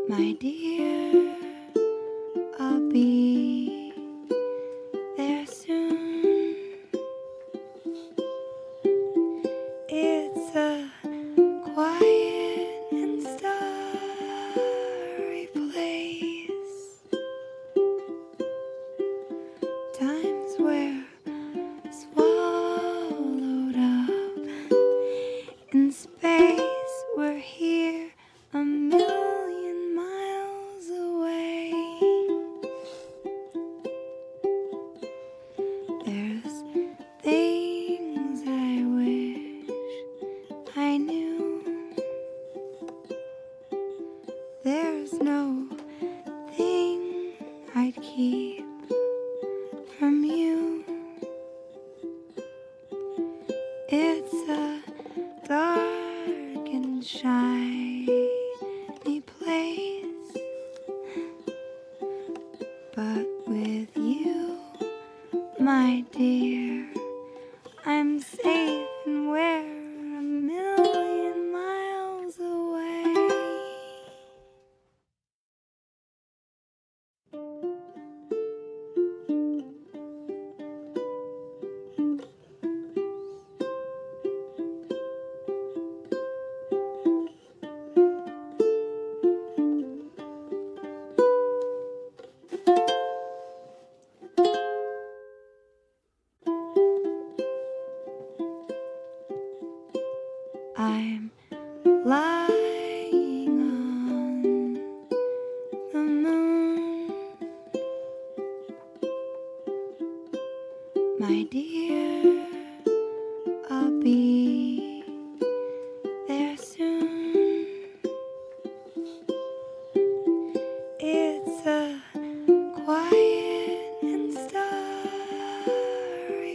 My dear, I'll be there soon. It's a quiet and starry place. Times were swallowed up in space. We're here a million miles away. There's things I wish I knew. There's no thing I'd keep from you. It's a dark and shiny place, but with you, my dear, I'm safe and we're a million miles away. I'm lying on the moon, my dear, I'll be there soon. It's a quiet and starry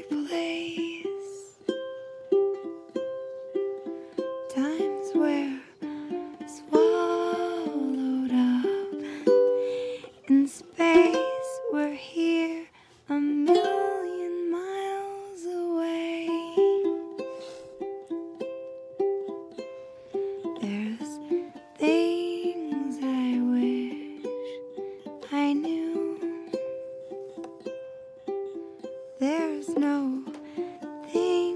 place. Times were swallowed up in space. We're here a million miles away. There's things I wish I knew. There's no thing